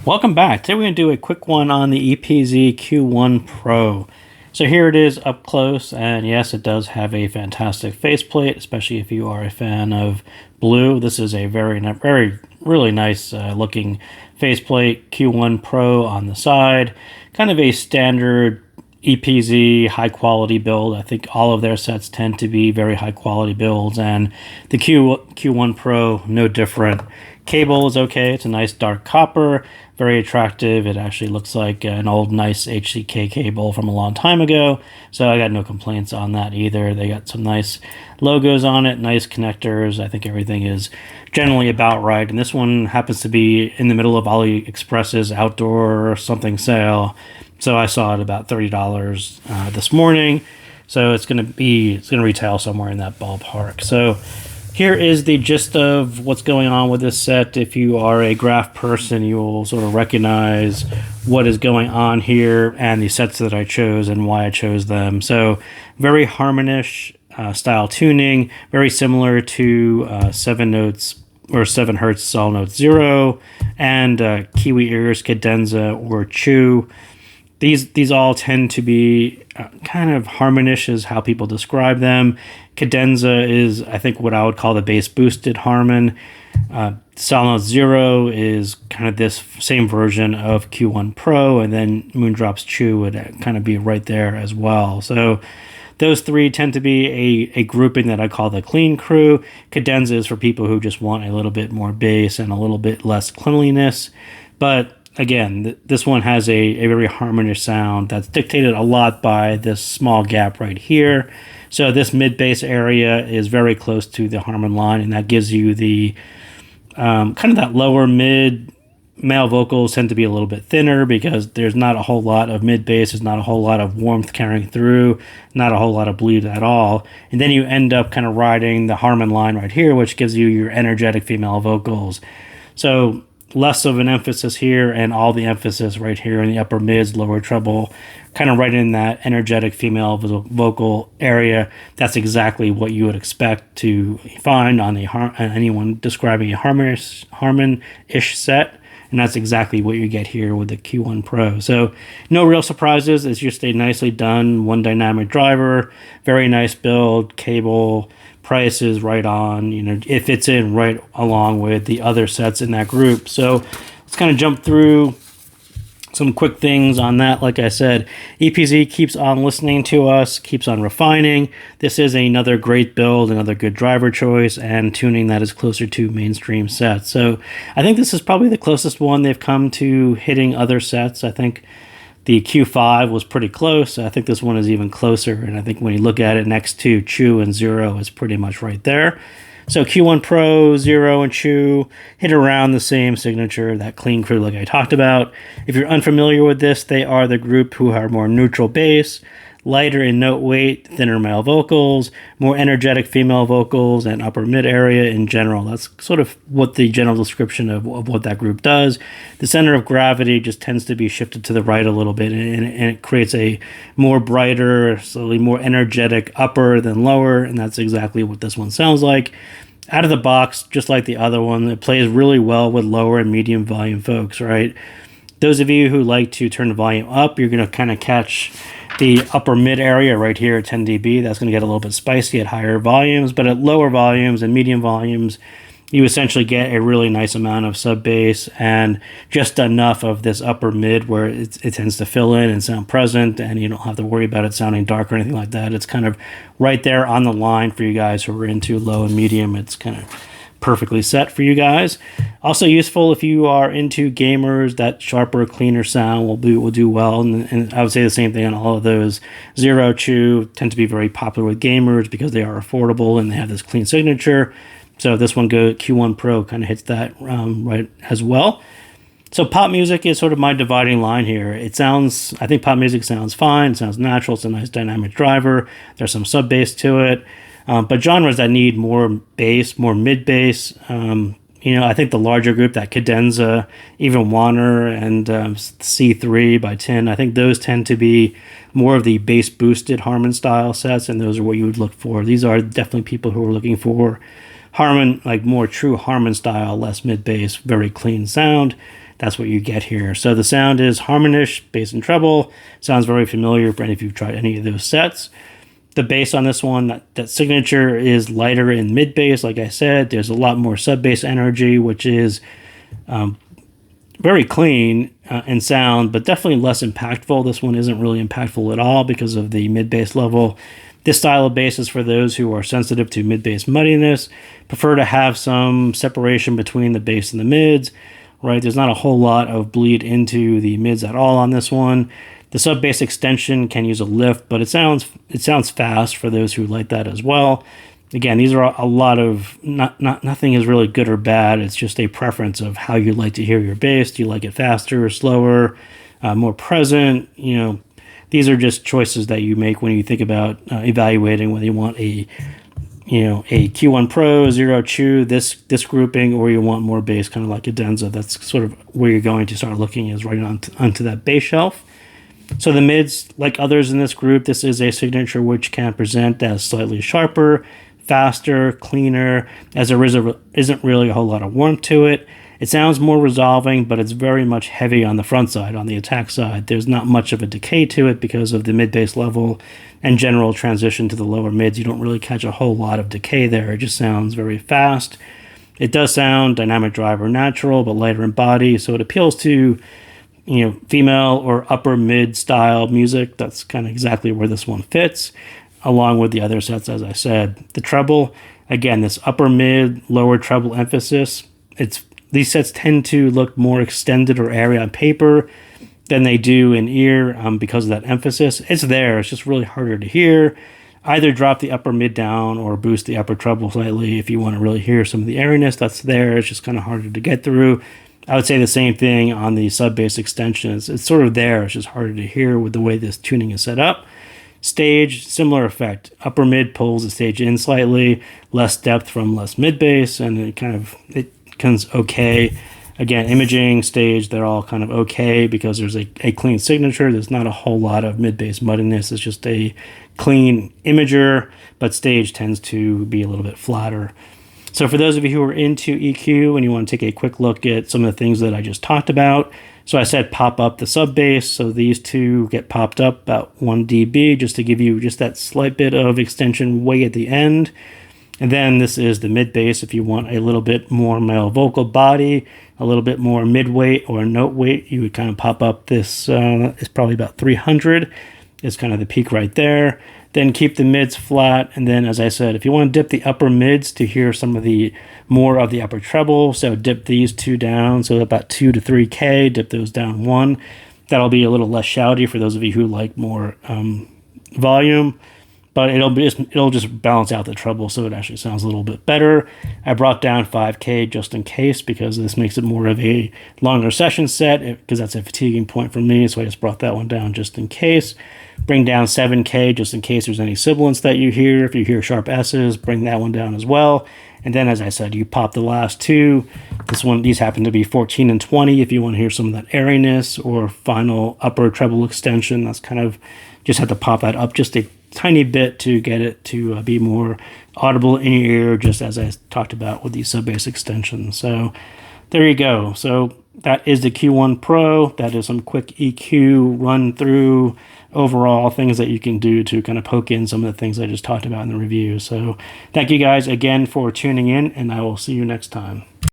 Welcome back. Today we're going to do a quick one on the EPZ Q1 Pro. So here it is up close, and yes, it does have a fantastic faceplate, especially if you are a fan of blue. This is a really nice looking faceplate, Q1 Pro on the side. Kind of a standard EPZ high quality build. I think all of their sets tend to be very high quality builds, and the Q1 Pro no different. Cable is okay. It's a nice dark copper, very attractive. It actually looks like an old nice HCK cable from a long time ago, so I got no complaints on that either. They got some nice logos on it, nice connectors. I think everything is generally about right, and this one happens to be in the middle of AliExpress's outdoor or something sale, so I saw it about $30 this morning. So it's gonna retail somewhere in that ballpark. So here is the gist of what's going on with this set. If you are a graph person, you will sort of recognize what is going on here and the sets that I chose and why I chose them. So very Harmonish style tuning, very similar to 7 notes or 7 hertz Sol Note 0 and Kiwi Ears, Cadenza, or Chew. These all tend to be kind of Harmonish is how people describe them. Cadenza is, I think, what I would call the bass boosted Harmon. Sol Note 0 is kind of this same version of Q1 Pro, and then Moondrop's Chew would kind of be right there as well. So those three tend to be a grouping that I call the clean crew. Cadenza is for people who just want a little bit more bass and a little bit less cleanliness. But again, this one has a very Harmonish sound that's dictated a lot by this small gap right here. So this mid-bass area is very close to the Harmon line, and that gives you the kind of that lower mid. Male vocals tend to be a little bit thinner because there's not a whole lot of mid-bass, there's not a whole lot of warmth carrying through, not a whole lot of bleed at all. And then you end up kind of riding the Harmon line right here, which gives you your energetic female vocals. So less of an emphasis here, and all the emphasis right here in the upper mids, lower treble, kind of right in that energetic female vocal area. That's exactly what you would expect to find on anyone describing a Harmon-ish set, and that's exactly what you get here with the Q1 Pro. So no real surprises. It's just a nicely done one dynamic driver, very nice build, cable, price is right on, it fits in right along with the other sets in that group. So let's kind of jump through some quick things on that. Like I said, EPZ keeps on listening to us, keeps on refining. This is another great build, another good driver choice, and tuning that is closer to mainstream sets. So I think this is probably the closest one they've come to hitting other sets. I think the Q5 was pretty close. I think this one is even closer, and I think when you look at it next to Chew and Zero, it's pretty much right there. So Q1 Pro, Zero, and Chew hit around the same signature, that clean crew like I talked about. If you're unfamiliar with this, they are the group who are more neutral bass, lighter in note weight, thinner male vocals, more energetic female vocals, and upper mid area in general. That's sort of what the general description of what that group does. The center of gravity just tends to be shifted to the right a little bit, and it creates a more brighter, slightly more energetic upper than lower, and that's exactly what this one sounds like. Out of the box, just like the other one, it plays really well with lower and medium volume folks, right? Those of you who like to turn the volume up, you're going to kind of catch the upper mid area right here at 10 dB. That's going to get a little bit spicy at higher volumes, but at lower volumes and medium volumes, you essentially get a really nice amount of sub bass and just enough of this upper mid where it tends to fill in and sound present, and you don't have to worry about it sounding dark or anything like that. It's kind of right there on the line for you guys who are into low and medium. It's kind of perfectly set for you guys. Also useful if you are into gamers. That sharper, cleaner sound will do well, and I would say the same thing on all of those. Zero, Chew tend to be very popular with gamers because they are affordable and they have this clean signature. So this one Q1 Pro kind of hits that right as well. So pop music is sort of my dividing line here. I think pop music sounds fine. It sounds natural. It's a nice dynamic driver. There's some sub bass to it. But genres that need more bass, more mid-bass, I think the larger group, that Cadenza, even Warner, and C3 by 10, I think those tend to be more of the bass-boosted Harmon style sets, and those are what you would look for. These are definitely people who are looking for Harmon, like more true Harmon style, less mid-bass, very clean sound. that's what you get here. So the sound is harmonish, bass and treble. Sounds very familiar for any of you who've tried any of those sets. The bass on this one, that signature is lighter in mid bass. Like I said, there's a lot more sub bass energy, which is very clean in sound, but definitely less impactful. This one isn't really impactful at all because of the mid bass level. This style of bass is for those who are sensitive to mid bass muddiness, prefer to have some separation between the bass and the mids, right? There's not a whole lot of bleed into the mids at all on this one. The sub bass extension can use a lift, but it sounds fast for those who like that as well. Again, these are a lot of nothing is really good or bad. It's just a preference of how you like to hear your bass. Do you like it faster, slower, more present? You know, these are just choices that you make when you think about evaluating whether you want a Q1 Pro, Zero Chew, this grouping, or you want more bass, kind of like a Denza. That's sort of where you're going to start looking, is right onto that bass shelf. So the mids, like others in this group, this is a signature which can present as slightly sharper, faster, cleaner, as there isn't really a whole lot of warmth to it. It sounds more resolving, but it's very much heavy on the front side, on the attack side. There's not much of a decay to it because of the mid-bass level and general transition to the lower mids. You don't really catch a whole lot of decay there. It just sounds very fast. It does sound dynamic drive or natural, but lighter in body, so it appeals to female or upper mid style music. That's kind of exactly where this one fits, along with the other sets, as I said. The treble, again, this upper mid, lower treble emphasis. These sets tend to look more extended or airy on paper than they do in ear because of that emphasis. It's there, it's just really harder to hear. Either drop the upper mid down or boost the upper treble slightly if you want to really hear some of the airiness that's there. It's just kind of harder to get through. I would say the same thing on the sub-bass extensions. It's sort of there. It's just harder to hear with the way this tuning is set up. Stage, similar effect. Upper mid pulls the stage in slightly, less depth from less mid-bass, and it comes okay. Again, imaging, stage, they're all kind of okay because there's a clean signature. There's not a whole lot of mid-bass muddiness. It's just a clean imager, but stage tends to be a little bit flatter. So for those of you who are into EQ and you want to take a quick look at some of the things that I just talked about, so I said pop up the sub bass. So these two get popped up about 1 dB just to give you just that slight bit of extension way at the end. And then this is the mid bass if you want a little bit more male vocal body, a little bit more mid weight or note weight. You would kind of pop up this, it's probably about 300 is kind of the peak right there. Then keep the mids flat, and then, as I said, if you want to dip the upper mids to hear some of the more of the upper treble, so dip these two down, so about 2 to 3K, dip those down 1. That'll be a little less shouty for those of you who like more volume, but it'll just balance out the treble, so it actually sounds a little bit better. I brought down 5K just in case, because this makes it more of a longer session set, because that's a fatiguing point for me, so I just brought that one down just in case. Bring down 7K just in case there's any sibilance that you hear. If you hear sharp S's, bring that one down as well. And then, as I said, you pop the last two. These happen to be 14 and 20 if you want to hear some of that airiness or final upper treble extension. That's kind of, just have to pop that up just a tiny bit to get it to be more audible in your ear, just as I talked about with the sub-bass extensions. So there you go. So that is the Q1 Pro. That is some quick EQ run through, overall things that you can do to kind of poke in some of the things I just talked about in the review. So thank you guys again for tuning in, and I will see you next time.